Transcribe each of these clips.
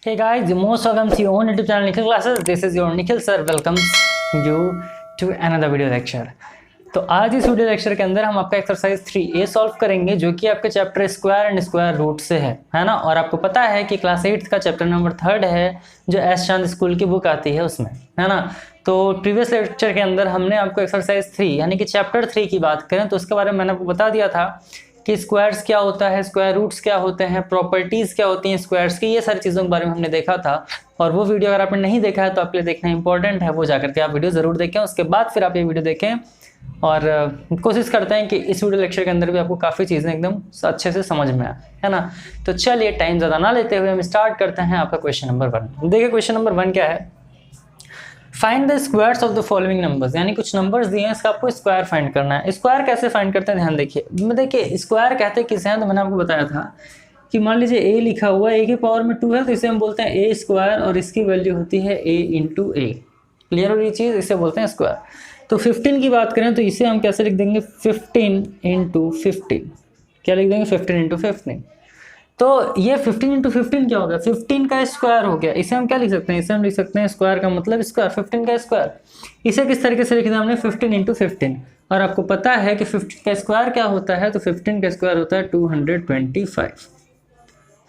Hey guys, most welcome to your own YouTube channel Nikhil Classes. This is your Nikhil sir welcomes you to another video lecture. तो आज इस video lecture के अंदर हम आपका exercise 3A solve करेंगे जो कि आपके chapter square and square root से है ना। और आपको पता है कि क्लास 8 का चैप्टर नंबर 3 है जो एस चांद स्कूल की बुक आती है उसमें, है ना। तो प्रीवियस लेक्चर के अंदर हमने आपको एक्सरसाइज 3 यानी कि चैप्टर 3 की बात करें तो उसके बारे में मैंने आपको बता दिया था कि स्क्वायर्स क्या होता है, स्क्वायर रूट्स क्या होते हैं, प्रॉपर्टीज़ क्या होती हैं स्क्वायर्स की, ये सारी चीज़ों के बारे में हमने देखा था। और वो वीडियो अगर आपने नहीं देखा है तो आपके लिए देखना इंपॉर्टेंट है, वो जाकर के आप वीडियो ज़रूर देखें। उसके बाद फिर आप ये वीडियो देखें और कोशिश करते हैं कि इस वीडियो लेक्चर के अंदर भी आपको काफ़ी चीज़ें एकदम अच्छे से समझ में आए, है ना। तो चलिए टाइम ज़्यादा ना लेते हुए हम स्टार्ट करते हैं आपका क्वेश्चन नंबर 1। देखिए क्वेश्चन नंबर 1 क्या है, find the squares of the following numbers, यानी कुछ नंबर्स दिए हैं इसका आपको स्क्वायर फाइंड करना है। स्क्वायर कैसे फाइंड करते हैं ध्यान देखिए। देखिए स्क्वायर कहते हैं किसे हैं, तो मैंने आपको बताया था कि मान लीजिए a लिखा हुआ है, a की पावर में 2 है तो इसे हम बोलते हैं a स्क्वायर और इसकी वैल्यू होती है a इंटू ए। क्लियर हो ये चीज़, इसे बोलते हैं स्क्वायर। तो 15 की बात करें तो इसे हम कैसे लिख देंगे, 15 इंटू 15। क्या लिख देंगे, 15 इंटू 15। तो ये 15 इंटू 15 क्या हो गया, 15 का स्क्वायर हो गया। इसे हम क्या लिख सकते हैं, इसे हम लिख सकते हैं स्क्वायर का मतलब स्क्वायर, 15 का स्क्वायर। इसे किस तरीके से लिख दिया हमने, 15 इंटू 15। और आपको पता है कि 15 का स्क्वायर क्या होता है, तो 15 का स्क्वायर होता है 225।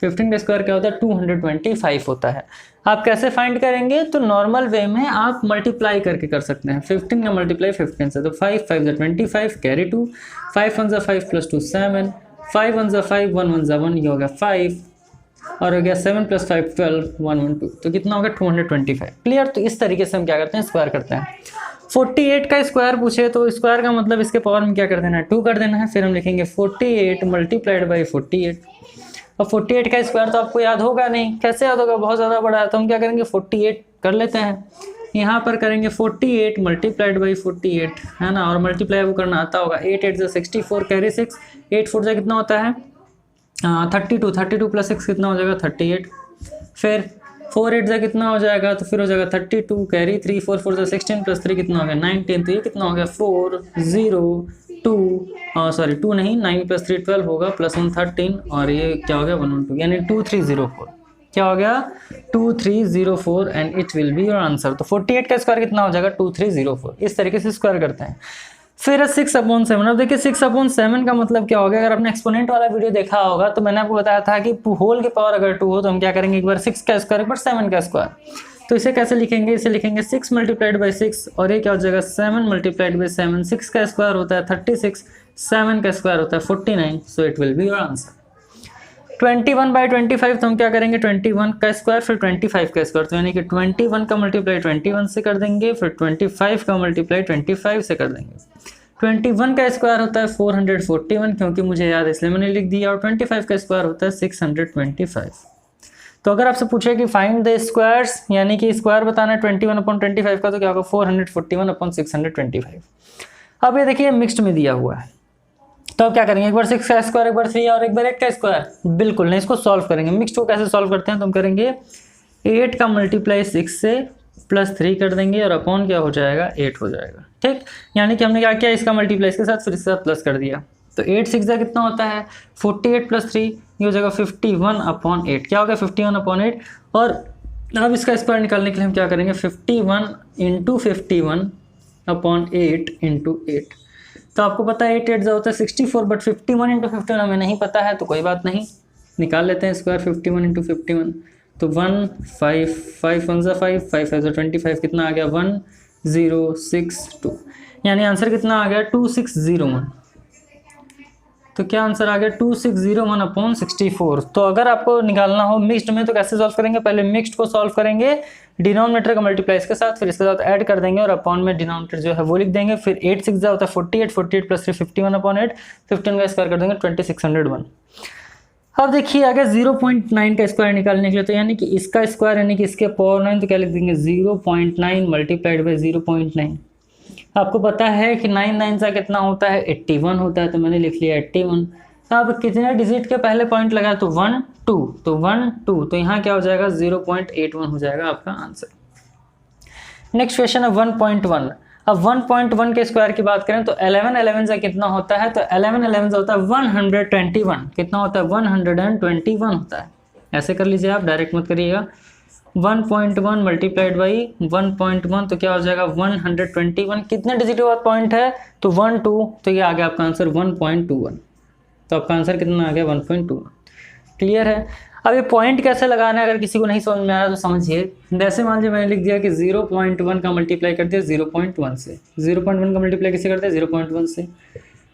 15 का स्क्वायर क्या होता है, 225 होता है। आप कैसे फाइंड करेंगे, तो नॉर्मल वे में आप मल्टीप्लाई करके कर सकते हैं। 15 का मल्टीप्लाई 15 से, तो 5 5 ज़ा 25 कैरी 2, 5 1 ज़ा 5 प्लस 2 7, 5 1 ज़ा 5, 1 1 ज़ा 1, ये हो गया 5 और हो गया 7 प्लस 5 12, 1 1 2, तो कितना हो गया 225। क्लियर। तो इस तरीके से हम क्या करते हैं, स्क्वायर करते हैं। 48 का स्क्वायर पूछे तो स्क्वायर का मतलब इसके पावर में क्या कर देना है, 2 कर देना है। फिर हम लिखेंगे 48 मल्टीप्लाइड बाई 48। और 48 का स्क्वायर तो आपको याद होगा नहीं, कैसे याद होगा, बहुत ज़्यादा बड़ा है। तो हम क्या करेंगे, 48 कर लेते हैं। यहाँ पर करेंगे 48 मल्टीप्लाइड बाई 48, है ना। और मल्टीप्लाई वो करना आता होगा, 8 8 ज़ा 64 कैरी 6, 8 4 ज़ा कितना होता है 32, 32 प्लस 6 कितना हो जाएगा 38। फिर 4 8 ज़ा कितना हो जाएगा, तो फिर हो जाएगा 32 कैरी 3, 4 4 ज़ा 16 प्लस 3 कितना हो गया 19। तो ये कितना हो गया 4 0 2 सॉरी 2 नहीं, 9 प्लस 3 12 होगा, प्लस 1 13 और ये क्या हो गया 1 1 2, यानी 2304। क्या हो गया 2304 and it will be your answer. तो 48 का स्क्वायर कितना हो जाएगा 2304। इस तरीके से स्क्वायर करते हैं। फिर 6/7। अब देखिए 6/7 का मतलब क्या हो गया, अगर आपने एक्सपोनेंट वाला वीडियो देखा होगा तो मैंने आपको बताया था कि होल की पावर अगर 2 हो तो हम क्या करेंगे, एक बार 6 का स्क्वायर, एक बार 7 का स्क्वायर। तो इसे कैसे लिखेंगे, इसे लिखेंगे 6 मल्टीप्लाइड बाई 6 और ये क्या हो जाएगा 7 मल्टीप्लाइड बाई 7। 6 का स्क्वायर होता है 36, 7 का स्क्वायर होता है 49, so it will be your answer. 21/25 तो हम क्या करेंगे, 21 का स्क्वायर फिर 25 का स्क्वायर, तो यानी कि 21 का मल्टीप्लाई 21 से कर देंगे, फिर 25 का मल्टीप्लाई 25 से कर देंगे। 21 का स्क्वायर होता है 441, क्योंकि मुझे याद है इसलिए मैंने लिख दिया। और 25 का स्क्वायर होता है 625। तो अगर आपसे पूछे कि फाइंड द स्क्वायर्स, यानी कि स्क्वायर बताना है 21/25 का, तो क्या होगा 441/625। अब ये देखिए मिक्स्ड में दिया हुआ है, तो अब क्या करेंगे, एक बार 6 का स्क्वायर, एक बार 3 और एक बार 8 का स्क्वायर, बिल्कुल नहीं, इसको सॉल्व करेंगे। मिक्स्ड को कैसे सॉल्व करते हैं, तो हम करेंगे 8 का मल्टीप्लाई 6 से प्लस 3 कर देंगे और अपॉन क्या हो जाएगा 8 हो जाएगा। ठीक, यानी कि हमने क्या किया, इसका मल्टीप्लाई इसके साथ फिर इसके साथ प्लस कर दिया। तो 8 6 ज़ा कितना होता है 48 प्लस 3, ये हो जाएगा 51/8। क्या हो गया 51/8। और अब इसका स्क्वायर निकालने के लिए हम क्या करेंगे, 51 इंटू 51/8 इंटू 8। तो आपको पता है 8 8 ज़ा होता है 64, बट 51 इंटू 51 हमें नहीं पता है, तो कोई बात नहीं, निकाल लेते हैं स्क्वायर 51 इंटू 51। तो 1 5 5 1 ज़ा 5, 5 5 ज़ा 25, कितना आ गया 1062, यानी आंसर कितना आ गया 2601। तो क्या आंसर आ गया 2601/64। तो अगर आपको निकालना हो मिक्स्ड में तो कैसे सॉल्व करेंगे, पहले मिक्स्ड को सॉल्व करेंगे, डिनोमिनेटर का मल्टीप्लाई इसके साथ, फिर इसके साथ ऐड कर देंगे और अपॉन में डिनोमिनेटर जो है वो लिख देंगे। फिर 8 6 ज़ा होता है 48, 48 प्लस 3 51/8, 15 का स्क्वायर कर देंगे 2601। अब देखिए आगे 0.9 का स्क्वायर निकालने के लिए, तो यानी कि इसका स्क्वायर यानी कि इसके पावर 9, तो क्या लिख देंगे 0.9 मल्टीप्लाइड बाई 0.9। आपको पता है कि 9 9 सा कितना होता है 81 होता है, तो मैंने लिख लिया 81। अब कितने डिजिट के पहले पॉइंट लगा, तो 1 2, तो 1 2, तो यहाँ क्या हो जाएगा 0.81 हो जाएगा आपका आंसर। नेक्स्ट क्वेश्चन है 1.1। अब 1.1 के स्क्वायर की बात करें तो 11 11 सा कितना होता है, तो 11 11 सा होता है 121। कितना होता है 121 होता है। ऐसे कर लीजिए आप, डायरेक्ट मत करिएगा। 1.1 मल्टीप्लाइड बाई 1.1 तो क्या हो जाएगा 121। कितने डिजिट के बाद पॉइंट है तो 1 2, तो ये आ गया आपका आंसर 1.21। तो आपका आंसर कितना आ गया 1.21। क्लियर है। अब ये पॉइंट कैसे लगाना है अगर किसी को नहीं समझ में आ रहा तो समझिए। जैसे मान लीजिए मैंने लिख दिया कि 0.1 का मल्टीप्लाई कर दिया 0.1 से, 0.1 का मल्टीप्लाई किससे करते हैं 0.1 से,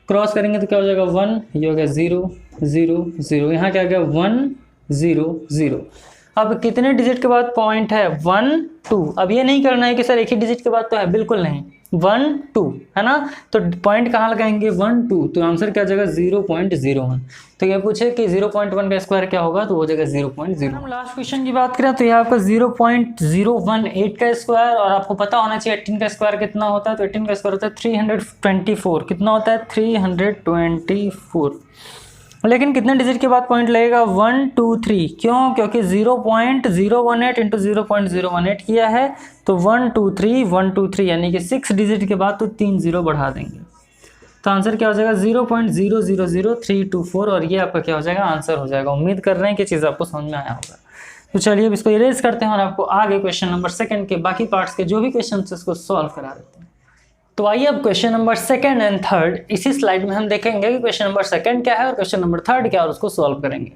क्रॉस करेंगे तो क्या हो जाएगा 1, ये हो गया 0 0 0, यहाँ क्या आ गया 1 0 0। अब कितने डिजिट के बाद पॉइंट है 1 2। अब ये नहीं करना है कि सर एक ही डिजिट के बाद तो है, बिल्कुल नहीं, 1 2 है ना। तो पॉइंट कहाँ लगाएंगे 1 2, तो आंसर क्या जाएगा 0.01। तो ये पूछे कि 0.1 का स्क्वायर क्या होगा तो हो जाएगा 0.0। हम लास्ट क्वेश्चन की बात करें तो ये आपका 0.018 का स्क्वायर, और आपको पता होना चाहिए 18 का स्क्वायर कितना होता है। तो 18 का स्क्वायर होता है 324। कितना होता है 324। लेकिन कितने डिजिट के बाद पॉइंट लगेगा 1 2 3। क्यों? क्योंकि 0.018 इंटू 0.018 किया है, तो 1 2 3 1 2 3 यानी कि 6 डिजिट के बाद तो 3 0 बढ़ा देंगे। तो आंसर क्या हो जाएगा 0.000324, और ये आपका क्या हो जाएगा आंसर हो जाएगा। उम्मीद कर रहे हैं कि चीज़ आपको समझ में आया होगा। तो चलिए अब इसको इरेज करते हैं और आपको आगे क्वेश्चन नंबर 2 के बाकी पार्ट्स के जो भी क्वेश्चन उसको सॉल्व करा देते हैं। तो आइए अब क्वेश्चन नंबर 2 एंड 3 इसी स्लाइड में हम देखेंगे कि क्वेश्चन नंबर 2 क्या है और क्वेश्चन नंबर 3 क्या है, और उसको सॉल्व करेंगे।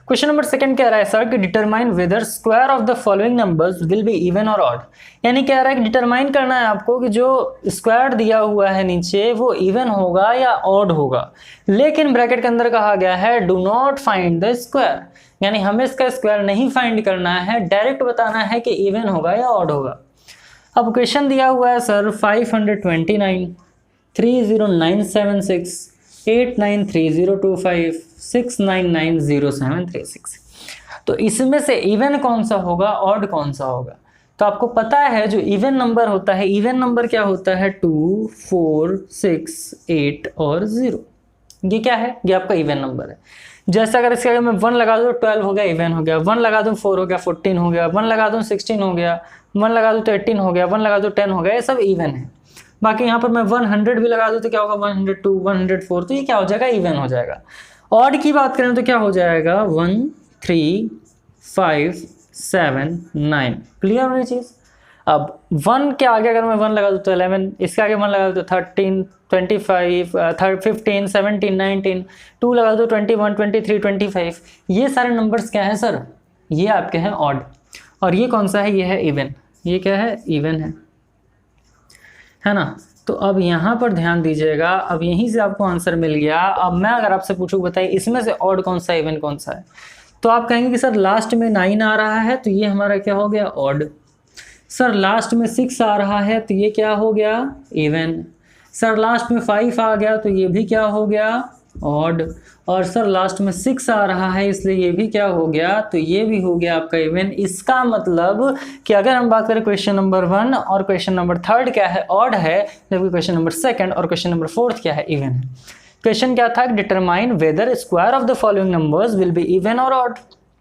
क्वेश्चन नंबर 2 कह रहा है सर कि determine whether square of the following numbers will be even और ऑड। यानी कह रहा है कि डिटरमाइन करना है आपको कि जो स्क्वायर दिया हुआ है नीचे वो इवन होगा या ऑड होगा। लेकिन ब्रैकेट के अंदर कहा गया है do not find the square, यानी हमें इसका स्क्वायर नहीं फाइंड करना है, डायरेक्ट बताना है कि इवन होगा या ऑड होगा। अब क्वेश्चन दिया हुआ है सर 529 30976 893025 6990736। तो इसमें से इवन कौन सा होगा, ऑड कौन सा होगा? तो आपको पता है जो इवन नंबर होता है, इवन नंबर क्या होता है 2 4 6 8 और 0। ये क्या है? ये आपका इवन नंबर है। जैसे अगर इसके आगे मैं 1 लगा दूँ 12 हो गया, इवन हो गया। 1 लगा दूँ 4 हो गया, 14 हो गया। 1 लगा दूँ 16 हो गया। 1 लगा दूँ तो 18 हो गया। 1 लगा दूँ 10 हो गया। ये सब इवन है। बाकी यहाँ पर मैं 100 भी लगा दूँ तो क्या होगा 102 104, तो ये क्या हो जाएगा इवन हो जाएगा। ऑड की बात करें तो क्या हो जाएगा 1 3 5 7 9। क्लियर हो ये चीज़। अब 1 के आगे अगर मैं 1 लगा दूँ तो 11, इसके आगे 1 लगा दूँ तो 13 25 15 17 19, 2 लगा दो 21 23 25। ये सारे नंबर्स क्या हैं सर? ये आपके हैं ऑड। और ये कौन सा है? ये है इवन। ये क्या है? इवन है ना। तो अब यहाँ पर ध्यान दीजिएगा, अब यहीं से आपको आंसर मिल गया। अब मैं अगर आपसे पूछूँ बताइए इसमें से ऑड कौन सा, इवन कौन सा है, तो आप कहेंगे कि सर लास्ट में 9 आ रहा है तो ये हमारा क्या हो गया ऑड। सर लास्ट में 6 आ रहा है तो ये क्या हो गया इवन। सर लास्ट में 5 आ गया तो ये भी क्या हो गया ऑड। और सर लास्ट में 6 आ रहा है इसलिए ये भी क्या हो गया, तो ये भी हो गया आपका इवन। इसका मतलब कि अगर हम बात करें क्वेश्चन नंबर 1 और क्वेश्चन नंबर 3 क्या है ऑड है, जबकि क्वेश्चन नंबर 2 और क्वेश्चन नंबर 4 क्या है इवन है। क्वेश्चन क्या था? Determine whether square of the following numbers will be even और ऑड,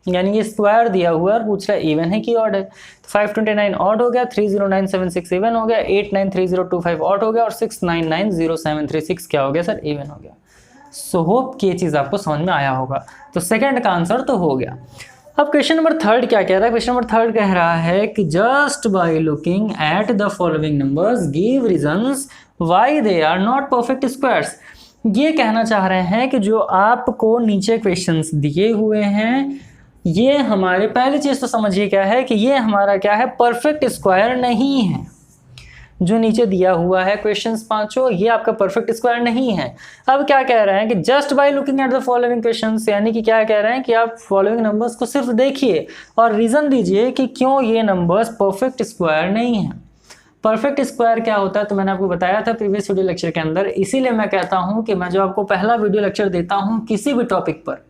यानी ये स्क्वायर दिया हुआ है और पूछ रहा है इवन है कि ऑड है। 529 ऑड हो गया, 30976 इवन हो गया, 893025 ऑड हो गया और 6990736 क्या हो गया सर इवन हो गया। सो होप कि ये चीज़ आपको समझ में आया होगा। तो सेकंड का आंसर तो हो गया। अब क्वेश्चन नंबर 3 क्या कह रहा है? क्वेश्चन नंबर 3 कह रहा है कि just by looking at the following numbers give reasons why they are not perfect squares. ये कहना चाह रहे हैं कि जो आपको नीचे क्वेश्चंस दिए हुए हैं ये हमारे, पहली चीज़ तो समझिए क्या है कि ये हमारा क्या है परफेक्ट स्क्वायर नहीं है। जो नीचे दिया हुआ है क्वेश्चंस पांचों ये आपका परफेक्ट स्क्वायर नहीं है। अब क्या कह रहे हैं कि just by looking at the following questions, यानी कि क्या कह रहे हैं कि आप फॉलोइंग नंबर्स को सिर्फ देखिए और रीजन दीजिए कि क्यों ये नंबर्स परफेक्ट स्क्वायर नहीं है। परफेक्ट स्क्वायर क्या होता है तो मैंने आपको बताया था प्रीवियस वीडियो लेक्चर के अंदर। इसीलिए मैं कहता हूँ कि मैं जो आपको पहला वीडियो लेक्चर देता हूँ किसी भी टॉपिक पर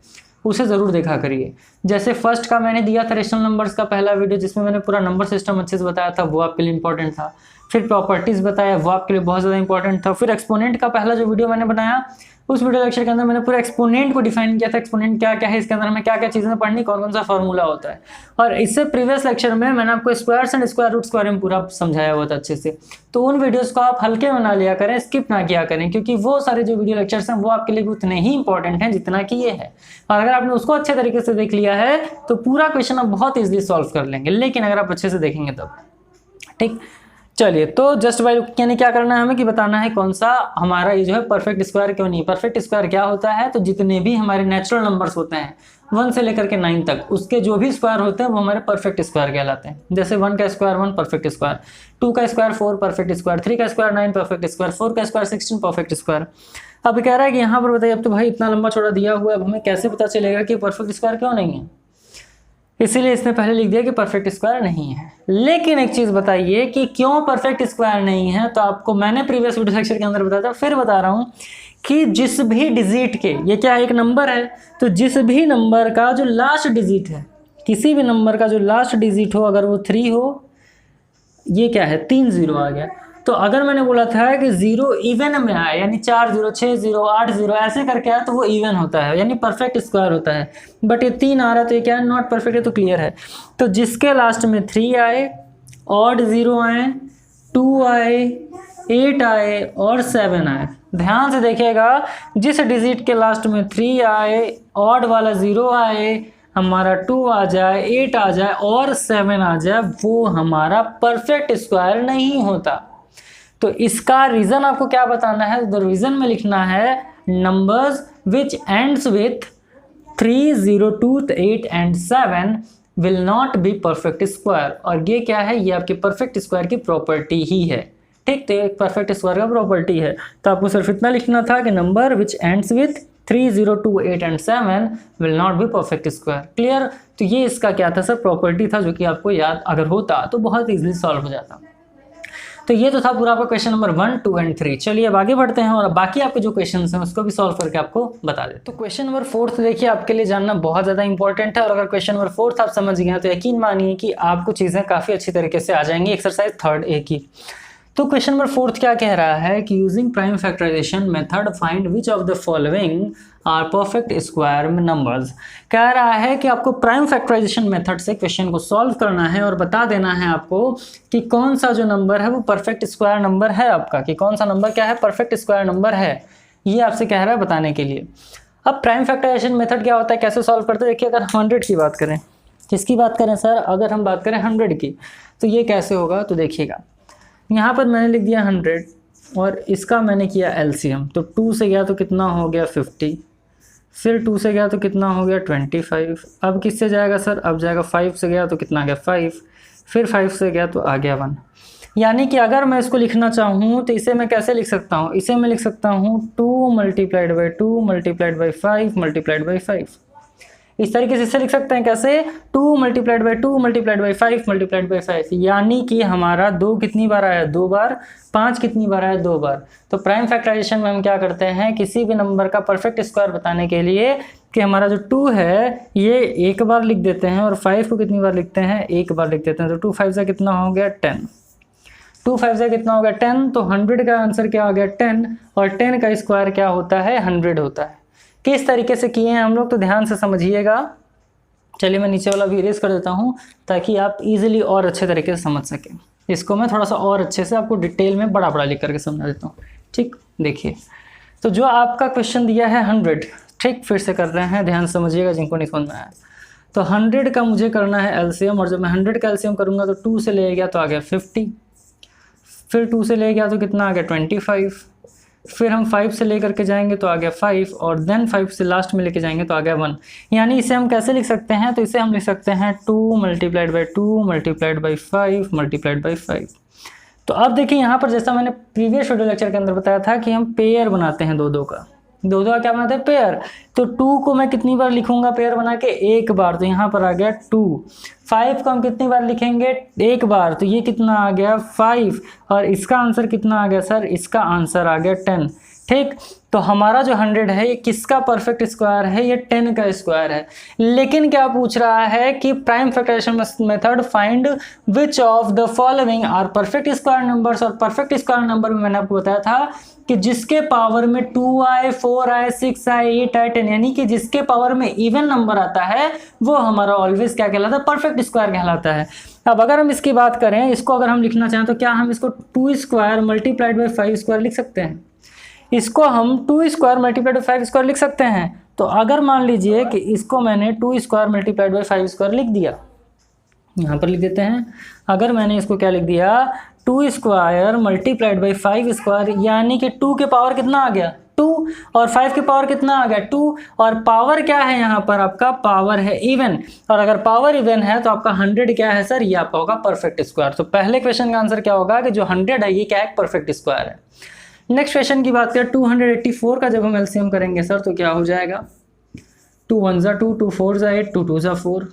उसे ज़रूर देखा करिए। जैसे फर्स्ट का मैंने दिया था रेशनल नंबर्स का पहला वीडियो जिसमें मैंने पूरा नंबर सिस्टम अच्छे से बताया था, वो आपके लिए इंपॉर्टेंट था। फिर प्रॉपर्टीज़ बताया, वो आपके लिए बहुत ज़्यादा इंपॉर्टेंट था। फिर एक्सपोनेंट का पहला जो वीडियो मैंने बनाया, उस वीडियो लेक्चर के अंदर मैंने पूरा एक्सपोनेंट को डिफाइन किया था, एक्सपोनेंट क्या क्या है, इसके अंदर हमें क्या क्या चीज़ें पढ़नी, कौन कौन सा फॉर्मूला होता है। और इससे प्रीवियस लेक्चर में मैंने आपको स्क्वायर्स एंड स्क्वायर रूट्स के बारे में पूरा समझाया हुआ था अच्छे से। तो उन वीडियोस को आप हल्के में ना लिया करें, स्किप ना किया करें, क्योंकि वो सारे जो वीडियो लेक्चर्स हैं वो आपके लिए उतने ही इंपॉर्टेंट हैं जितना कि ये है। और अगर आपने उसको अच्छे तरीके से देख लिया है तो पूरा क्वेश्चन आप बहुत ईजिली सॉल्व कर लेंगे, लेकिन अगर आप अच्छे से देखेंगे तब। ठीक, चलिए, तो जस्ट बाय यानी क्या करना है हमें कि बताना है कौन सा हमारा ये जो है परफेक्ट स्क्वायर क्यों नहीं। परफेक्ट स्क्वायर क्या होता है, तो जितने भी हमारे नेचुरल नंबर्स होते हैं 1 से लेकर के 9 तक, उसके जो भी स्क्वायर होते हैं वो हमारे परफेक्ट स्क्वायर कहलाते हैं। जैसे 1 का स्क्वायर 1 परफेक्ट स्क्वायर, 2 का स्क्वायर 4 परफेक्ट स्क्वायर, 3 का स्क्वायर 9 परफेक्ट स्क्वायर, 4 का स्क्वायर 16 परफेक्ट स्क्वायर। अब कह रहा है कि यहाँ पर बताइए, अब तो भाई इतना लंबा चौड़ा दिया हुआ है, अब हमें कैसे पता चलेगा कि परफेक्ट स्क्वायर क्यों नहीं है। इसीलिए इसने पहले लिख दिया कि परफेक्ट स्क्वायर नहीं है। लेकिन एक चीज बताइए कि क्यों परफेक्ट स्क्वायर नहीं है, तो आपको मैंने प्रीवियस वीडियो लेक्चर के अंदर बताया था, फिर बता रहा हूं कि जिस भी डिजिट के, ये क्या एक नंबर है, तो जिस भी नंबर का जो लास्ट डिजिट है, किसी भी नंबर का जो लास्ट डिजिट हो, अगर वो 3 हो, ये क्या है 3 0 आ गया। तो अगर मैंने बोला था कि 0 इवन में आए, यानी 4 0 6 0 8 0 ऐसे करके आए, तो वो इवन होता है, यानी परफेक्ट स्क्वायर होता है। बट ये 3 आ रहा है तो ये क्या है, नॉट परफेक्ट है, तो क्लियर है। तो जिसके लास्ट में 3 आए, ऑड 0 आए, 2 आए, 8 आए और 7 आए, ध्यान से देखिएगा, जिस डिजिट के लास्ट में 3 आए, ऑड वाला 0 आए, हमारा 2 आ जाए, 8 आ जाए और 7 आ जाए, वो हमारा परफेक्ट स्क्वायर नहीं होता। तो इसका रीजन आपको क्या बताना है, तो रीजन में लिखना है numbers which ends with 3 0 2 8 and 7 will not be perfect square. और ये क्या है, ये आपके परफेक्ट स्क्वायर की प्रॉपर्टी ही है। ठीक, तो एक परफेक्ट स्क्वायर का प्रॉपर्टी है। तो आपको सिर्फ इतना लिखना था कि number which ends with 3 0 2 8 and 7 will not be perfect square. Clear. तो ये इसका क्या था सर, प्रॉपर्टी था, जो कि आपको याद अगर होता तो बहुत ईजिली सॉल्व हो जाता। तो ये तो था पूरा आपका क्वेश्चन नंबर 1 2 एंड 3। चलिए अब आगे बढ़ते हैं और बाकी आपके जो क्वेश्चंस हैं उसको भी सॉल्व करके आपको बता देते। तो क्वेश्चन नंबर 4 देखिए, आपके लिए जानना बहुत ज़्यादा इंपॉर्टेंट है, और अगर क्वेश्चन नंबर 4 आप समझ गए तो यकीन मानिए कि आपको चीज़ें काफ़ी अच्छी तरीके से आ जाएंगी एक्सरसाइज 3rd A की। तो क्वेश्चन नंबर 4 क्या कह रहा है कि using prime factorization method find which of the following are perfect square numbers. कह रहा है कि आपको प्राइम फैक्टराइजेशन मेथड से क्वेश्चन को सॉल्व करना है और बता देना है आपको कि कौन सा जो नंबर है वो परफेक्ट स्क्वायर नंबर है आपका, कि कौन सा नंबर क्या है परफेक्ट स्क्वायर नंबर है, ये आपसे कह रहा है बताने के लिए। अब प्राइम फैक्टराइजेशन मेथड क्या होता है, कैसे सॉल्व करते हैं, देखिए अगर 100 की बात करें, किसकी बात करें सर, अगर हम बात करें 100 की, तो ये कैसे होगा, तो देखिएगा यहाँ पर मैंने लिख दिया 100 और इसका मैंने किया एलसीएम। तो 2 से गया तो कितना हो गया 50, फिर 2 से गया तो कितना हो गया 25। अब किससे जाएगा सर, अब जाएगा 5 से गया तो कितना आ गया 5, फिर 5 से गया तो आ गया 1। यानी कि अगर मैं इसको लिखना चाहूँ तो इसे मैं कैसे लिख सकता हूँ, इसे मैं लिख सकता हूँ 2 multiplied by 2 multiplied by 5 multiplied by 5। इस तरीके से इसे लिख सकते हैं कैसे, 2 multiplied by 2 multiplied by 5 multiplied by 5। यानी कि हमारा 2 कितनी बार आया, 2 बार, 5 कितनी बार आया, 2 बार। तो प्राइम फैक्टराइजेशन में हम क्या करते हैं, किसी भी नंबर का परफेक्ट स्क्वायर बताने के लिए कि हमारा जो 2 है ये एक बार लिख देते हैं और 5 को कितनी बार लिखते हैं, एक बार लिख देते हैं। तो 2 5 से कितना हो गया 10, 2 5 से कितना हो गया 10। तो 100 का आंसर क्या आ गया 10, और 10 का स्क्वायर क्या होता है 100 होता है। किस तरीके से किए हैं हम लोग, तो ध्यान से समझिएगा। चलिए मैं नीचे वाला भी इरेज कर देता हूँ ताकि आप इजीली और अच्छे तरीके से समझ सकें। इसको मैं थोड़ा सा और अच्छे से आपको डिटेल में बड़ा बड़ा लिख करके समझा देता हूँ। ठीक, देखिए तो जो आपका क्वेश्चन दिया है 100, ठीक फिर से कर रहे हैं, ध्यान समझिएगा जिनको नहीं समझ में आया। तो 100 का मुझे करना है एलसीएम, और जब मैं 100 का एलसीएम करूँगा तो 2 से ले गया तो आ गया 50, फिर 2 से ले गया तो कितना आ गया 25, फिर हम 5 से लेकर के जाएंगे तो आ गया 5, और देन 5 से लास्ट में लेके जाएंगे तो आ गया 1। यानी इसे हम कैसे लिख सकते हैं, तो इसे हम लिख सकते हैं 2 multiplied by 2 multiplied by 5 multiplied by 5। तो अब देखिए यहाँ पर जैसा मैंने प्रीवियस वीडियो लेक्चर के अंदर बताया था कि हम पेयर बनाते हैं, दो का क्या बनाते हैं, पेयर। तो 2 को मैं कितनी बार लिखूंगा पेयर बना के, एक बार। तो यहाँ पर आ गया 2। 5 को हम कितनी बार लिखेंगे, एक बार। तो ये कितना आ गया 5, और इसका आंसर कितना आ गया सर, इसका आंसर आ गया 10। ठीक। तो हमारा जो 100 है ये किसका परफेक्ट स्क्वायर है, ये 10 का स्क्वायर है। लेकिन क्या पूछ रहा है कि prime factorization method find which of the following are perfect square numbers. और परफेक्ट स्क्वायर नंबर में मैंने आपको बताया था कि जिसके पावर में 2 आए, 4 आए, 6 आए, 8 आए, 10, यानी कि जिसके पावर में इवन नंबर आता है वो हमारा ऑलवेज क्या कहलाता है, परफेक्ट स्क्वायर कहलाता है। अब अगर हम इसकी बात करें, इसको अगर हम लिखना चाहें तो क्या हम इसको 2 स्क्वायर मल्टीप्लाइड बाई 5 स्क्वायर लिख सकते हैं? इसको हम 2 स्क्वायर मल्टीप्लाइड बाई 5 स्क्वायर लिख सकते हैं। तो अगर मान लीजिए कि इसको मैंने 2 स्क्वायर मल्टीप्लाइड बाई 5 स्क्वायर लिख दिया, यहाँ पर लिख देते हैं। अगर मैंने इसको क्या लिख दिया, 2 स्क्वायर मल्टीप्लाइड बाई 5 स्क्वायर, यानी कि 2 के पावर कितना आ गया 2, और 5 के पावर कितना आ गया 2, और पावर क्या है यहाँ पर आपका, पावर है इवन। और अगर पावर इवन है तो आपका 100 क्या है सर, ये आपका होगा परफेक्ट स्क्वायर। तो पहले क्वेश्चन का आंसर क्या होगा कि जो 100 है ये क्या है, परफेक्ट स्क्वायर है। नेक्स्ट क्वेश्चन की बात करें, 284 का जब हम एलसीएम करेंगे सर तो क्या हो जाएगा, 2 1 ज़ा 2, 2 4 ज़ा 8, 2 2 ज़ा 4,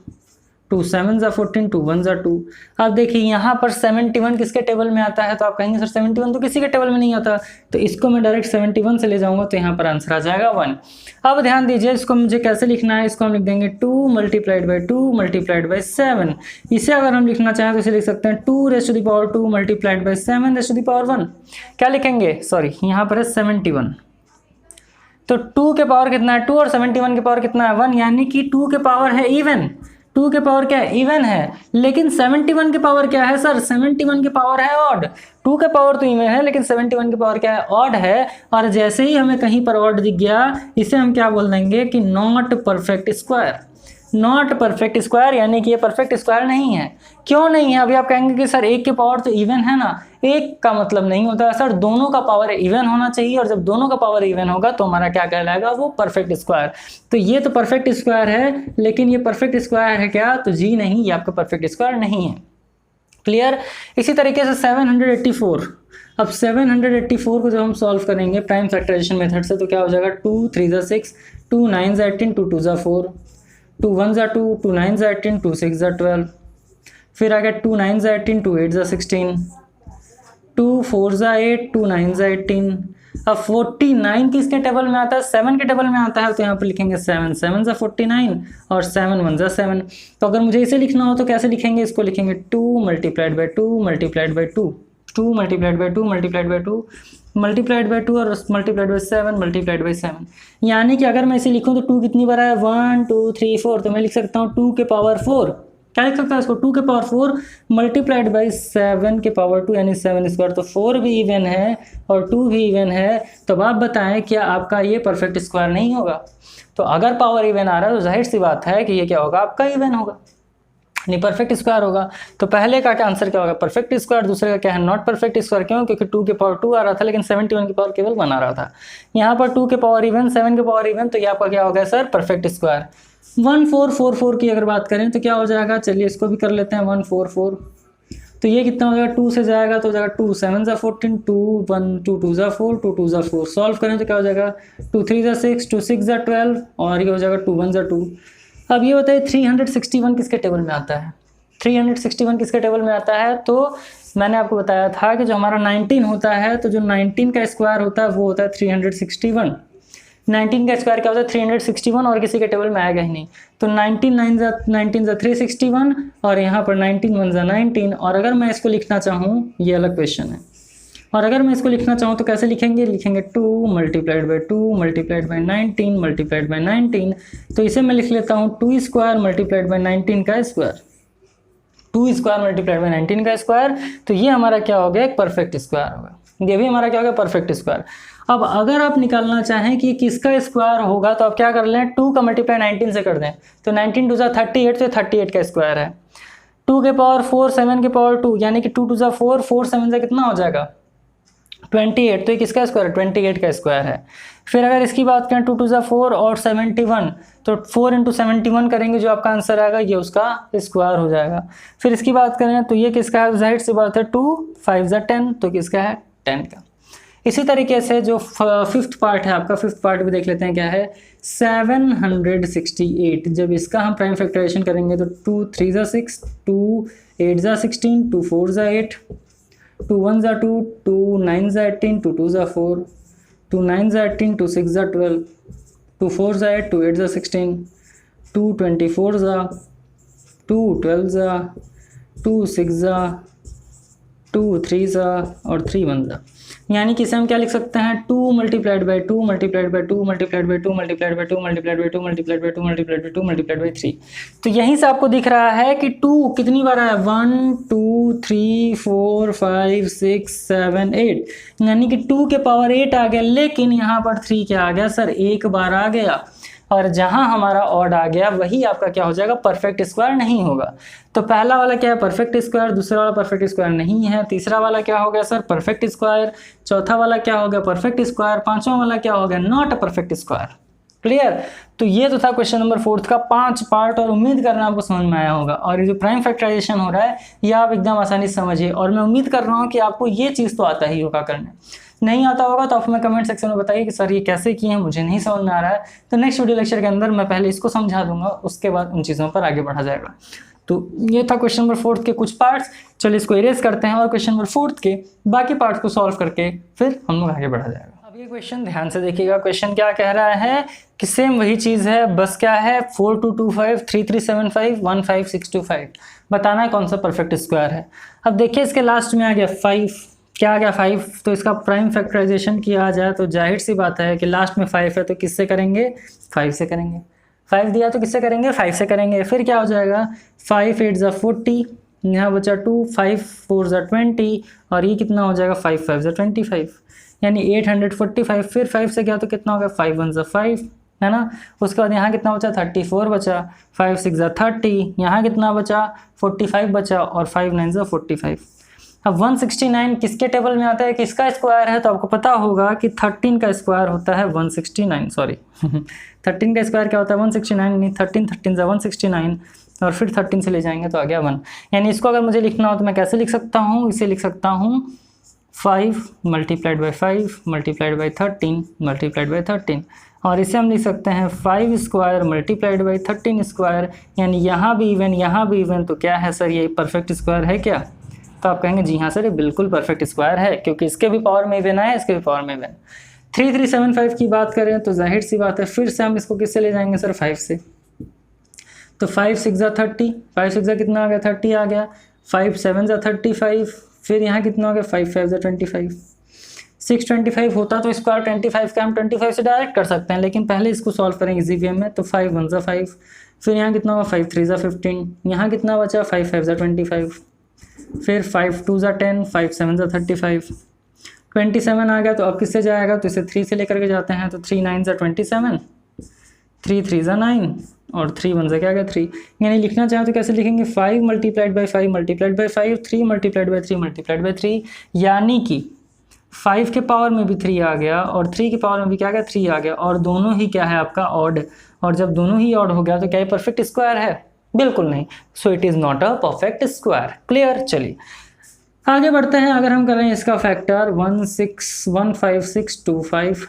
2 7 ज़ा 14, 2 1 ज़ा 2। अब देखिए यहाँ पर 71 किसके टेबल में आता है, तो आप कहेंगे सर 71 तो किसी के टेबल में नहीं आता, तो इसको मैं डायरेक्ट 71 से ले जाऊंगा तो यहाँ पर आंसर आ जाएगा 1। अब ध्यान दीजिए, इसको मुझे कैसे लिखना है, इसको हम लिख देंगे 2 मल्टीप्लाइड बाई 2 मल्टीप्लाइड बाई 7। इसे अगर हम लिखना चाहें तो इसे लिख सकते हैं 2 raise to the power 2 multiplied by 7 raise to the power 1। क्या लिखेंगे, सॉरी यहाँ पर है 71, तो 2 के पावर कितना है 2 और 71 के पावर कितना है 1, यानी कि 2 के पावर है इवन, 2 के पावर क्या है इवन है। लेकिन 71 के पावर क्या है सर, 71 के पावर है ऑड। 2 के पावर तो इवन है लेकिन 71 के पावर क्या है, ऑड है। और जैसे ही हमें कहीं पर ऑड दिख गया, इसे हम क्या बोल देंगे कि not perfect square, not perfect square, यानी कि ये परफेक्ट स्क्वायर नहीं है। क्यों नहीं है, अभी आप कहेंगे कि सर 1 के पावर तो इवन है ना, 1 का मतलब नहीं होता सर, दोनों का पावर इवन होना चाहिए, और जब दोनों का पावर इवन होगा तो हमारा क्या कहलाएगा, वो परफेक्ट स्क्वायर। तो ये तो परफेक्ट स्क्वायर है, लेकिन ये परफेक्ट स्क्वायर है क्या, तो जी नहीं, ये आपका परफेक्ट स्क्वायर नहीं है। क्लियर। इसी तरीके से 784, अब 784 को जब हम सॉल्व करेंगे प्राइम फैक्टराइजेशन मेथड से तो क्या हो जाएगा, 2 3 ज़ा 6, 2 9 ज़ा 18, 2 2 ज़ा 4, 2 1 ज़ा 2, 2 9 ज़ा 18, 2 6 ज़ा 12, फिर आ गया 2 9 ज़ा 18, 2 8 ज़ा 16, 2 4 ज़ा 8, 2 9 ज़ा 18। अब 49 किसके टेबल में आता है, 7 के टेबल में आता है, तो यहाँ पर लिखेंगे 7 7 ज़ा 49 और 7 1 ज़ा 7। तो अगर मुझे इसे लिखना हो तो कैसे लिखेंगे, इसको लिखेंगे 2 multiplied by 2 multiplied by 2, 2 multiplied by 2 multiplied by 2 multiplied by 2 और मल्टीप्लाइड बाई 7 मल्टीप्लाइड बाई 7। यानी कि अगर मैं इसे लिखूँ तो 2 कितनी बार है, 1 2 3 4, तो मैं लिख सकता हूँ 2 के पावर 4, क्या लिख सकता है इसको, 2 के पावर 4 मल्टीप्लाइड बाई 7 के पावर 2 यानी 7 स्क्वायर। तो 4 भी इवन है और 2 भी इवन है, तो अब आप बताएं क्या आपका ये परफेक्ट स्क्वायर नहीं होगा। तो अगर पावर इवन आ रहा है तो जाहिर सी बात है कि ये क्या होगा, आपका इवन होगा, नहीं परफेक्ट स्क्वायर होगा। तो पहले का क्या आंसर क्या होगा, परफेक्ट स्क्वायर, दूसरे का क्या है, नॉट परफेक्ट स्क्वायर। क्यों, क्योंकि 2 के पावर 2 आ रहा था लेकिन 71 के पावर केवल 1 आ रहा था। यहाँ पर 2 के पावर इवन, 7 के पावर इवन, तो ये आपका क्या हो गया सर, परफेक्ट स्क्वायर। 1444 की अगर बात करें तो क्या हो जाएगा, चलिए इसको भी कर लेते हैं 144। तो ये कितना हो जाएगा, 2 से जाएगा तो हो जाएगा 2 7 ज़ा 14, 2 1 2 2 ज़ा 4, 2 2 ज़ा 4। सॉल्व करें तो क्या हो जाएगा, 2 3 ज़ा 6, 2 6 ज़ा 12 और ये हो जाएगा 2 1 ज़ा 2। अब ये बताइए 361 किसके टेबल में आता है, 361 किसके टेबल में आता है। तो मैंने आपको बताया था कि जो हमारा 19 होता है, तो जो 19 का स्क्वायर होता है वो होता है 361। 19 का स्क्वायर क्या होता है 361, और किसी के टेबल में आएगा ही नहीं। तो 19 ज़ा 361 और यहाँ पर 19 1 ज़ा 19। और अगर मैं इसको लिखना चाहूँ, ये अलग क्वेश्चन है, और अगर मैं इसको लिखना चाहूँ तो कैसे लिखेंगे, लिखेंगे 2 multiplied by 2 multiplied by 19 multiplied by 19। तो इसे मैं लिख लेता हूँ 2 स्क्वायर मल्टीप्लाइड बाई 19 का स्क्वायर, 2 स्क्वायर मल्टीप्लाइड बाई 19 का स्क्वायर। तो ये हमारा क्या हो गया, एक परफेक्ट स्क्वायर होगा, ये भी हमारा क्या होगा, परफेक्ट स्क्वायर। अब अगर आप निकालना चाहें कि किसका स्क्वायर होगा तो आप क्या कर लें, 2 का मल्टीप्लाई 19 से कर दें, तो 19 2 ज़ा 38, तो 38 का स्क्वायर है। 2 के पावर 4 7 के पावर 2, यानी कि 2 2 ज़ा 4, 4 7 ज़ा कितना हो जाएगा 28, तो ये किसका स्क्वायर है, 28 का स्क्वायर है। फिर अगर इसकी बात करें 2 2 ज़ा 4 और 71, तो 4 इंटू 71 करेंगे, जो आपका आंसर आएगा ये उसका स्क्वायर हो जाएगा। फिर इसकी बात करें तो ये किसका है, जाहिर सी बात है 2 5 ज़ा 10, तो किसका है 10 का। इसी तरीके से जो फिफ्थ पार्ट है आपका, फिफ्थ पार्ट भी देख लेते हैं क्या है, 768। जब इसका हम प्राइम फैक्टराइजेशन करेंगे तो 2 3 ज़ा 6, 2 8 ज़ा 16, 2 4 ज़ा 8, 2 1 ज़ा 2, 2 9 ज़ा 18, 2 2 ज़ा 4, 2 9 ज़ा 18, 2 6 ज़ा 12, 2 4 ज़ा 8, 2 8 ज़ा 16, 2 24 ज़ा, 2 12 ज़ा, 2 6 ज़ा, 2 3 ज़ा और 3 1 ज़ा। यानी कि इसे हम क्या लिख सकते हैं, 2 multiplied by 2 multiplied by 2 multiplied by 2 multiplied by 2 multiplied by 2 multiplied by 2 multiplied by 2 multiplied by 3। तो यहीं से आपको दिख रहा है कि 2 कितनी बार आया, 1 2 3 4 5 6 7 8, यानी कि 2 के पावर 8 आ गया, लेकिन यहाँ पर 3 क्या आ गया सर, एक बार आ गया। और जहां हमारा ऑड आ गया वही आपका क्या हो जाएगा, परफेक्ट स्क्वायर नहीं होगा। तो पहला वाला क्या है, परफेक्ट स्क्वायर, दूसरा वाला परफेक्ट स्क्वायर नहीं है, तीसरा वाला क्या हो गया सर, परफेक्ट स्क्वायर, चौथा वाला क्या हो गया, परफेक्ट स्क्वायर, पांचवा वाला क्या हो गया, not a perfect square. Clear. तो ये तो था क्वेश्चन नंबर 4 का 5 पार्ट, और उम्मीद करना आपको समझ में आया होगा। और ये जो प्राइम फैक्टराइजेशन हो रहा है ये आप एकदम आसानी से समझिए, और मैं उम्मीद कर रहा हूँ कि आपको ये चीज़ तो आता ही होगा करने। नहीं आता होगा तो आप हमें कमेंट सेक्शन में बताइए कि सर ये कैसे किए हैं, मुझे नहीं समझ में आ रहा है। तो नेक्स्ट वीडियो लेक्चर के अंदर मैं पहले इसको समझा दूंगा, उसके बाद उन चीज़ों पर आगे बढ़ा जाएगा। तो ये था क्वेश्चन नंबर 4 के कुछ पार्ट्स। चलिए इसको इरेज करते हैं और क्वेश्चन नंबर 4 के बाकी पार्ट्स को सॉल्व करके फिर हम लोग आगे बढ़ा जाएगा। अब ये क्वेश्चन ध्यान से देखिएगा। क्वेश्चन क्या कह रहा है कि सेम वही चीज़ है, बस क्या है 4225 3375 15625 बताना है कौन सा परफेक्ट स्क्वायर है। अब देखिए इसके लास्ट में आ गया 5, क्या आ गया 5, तो इसका प्राइम फैक्टराइजेशन किया जाए तो जाहिर सी बात है कि लास्ट में 5 है तो किससे करेंगे, 5 से करेंगे। 5 दिया तो किससे करेंगे, 5 से करेंगे। फिर क्या हो जाएगा, 5 8 ज़ा 40, यहाँ बचा 2, 5 4 ज़ा 20, और ये कितना हो जाएगा 5 5 ज़ा 25, यानी 845। फिर 5 से गया तो कितना हो गया 5 1 ज़ा 5, है ना। उसके बाद यहाँ कितना बचा 34 बचा, 5 6 ज़ा 30, यहाँ कितना बचा 45 बचा, और 5 9 ज़ा 45। अब 169 किसके टेबल में आता है, किसका स्क्वायर है, तो आपको पता होगा कि 13 का स्क्वायर होता है 169, सॉरी 13 का स्क्वायर क्या होता है 169, नहीं 13 13 ज़ा 169, और फिर 13 से ले जाएंगे तो आ गया 1। यानी इसको अगर मुझे लिखना हो तो मैं कैसे लिख सकता हूँ, इसे लिख सकता हूँ 5 multiplied by 5 multiplied by 13 multiplied by 13, और इसे हम लिख सकते हैं 5 स्क्वायर मल्टीप्लाइड बाई 13 स्क्वायर, यानी यहाँ भी इवन यहाँ भी इवन, तो क्या है सर ये परफेक्ट स्क्वायर है क्या। तो आप कहेंगे जी हाँ सर ये बिल्कुल परफेक्ट स्क्वायर है, क्योंकि इसके भी पावर में इवन है, इसके भी पावर में इवन। 3375 की बात करें तो जाहिर सी बात है फिर से हम इसको किससे ले जाएंगे सर, 5 से। तो 5 6 ज़ा 30, 5 6 ज़ा कितना आ गया 30 आ गया, 5 7 ज़ा 35, फिर यहाँ कितना हो गया 5 5 ज़ा 25, 625 होता तो स्क्वायर 25 का हम 25 से डायरेक्ट कर सकते हैं, लेकिन पहले इसको सॉल्व करेंगे इजी वे में। तो 5 1 ज़ा 5, फिर यहाँ कितना होगा 5 3 ज़ा 15, यहाँ कितना बचा 5 5 ज़ा 25, फिर 5 2 ज़ा 10, 5 7 ज़ा 35, 27 आ गया। तो अब किससे जाएगा, तो इसे 3 से लेकर के जाते हैं, तो 3 9 ज़ा 27, 3 3 ज़ा 9, और 3 1 ज़ा क्या गया 3। यानी लिखना चाहें तो कैसे लिखेंगे, 5 multiplied by 5 multiplied by 5, 3 multiplied by 3 multiplied by 3, यानी कि 5 के पावर में भी 3 आ गया और 3 के पावर में भी क्या गया 3 आ गया, और दोनों ही क्या है आपका ऑड, और जब दोनों ही ऑड हो गया तो क्या ये परफेक्ट स्क्वायर है, बिल्कुल नहीं। So it is not a perfect square. Clear. चलिए आगे बढ़ते हैं। अगर हम कर रहे हैं इसका फैक्टर 15625,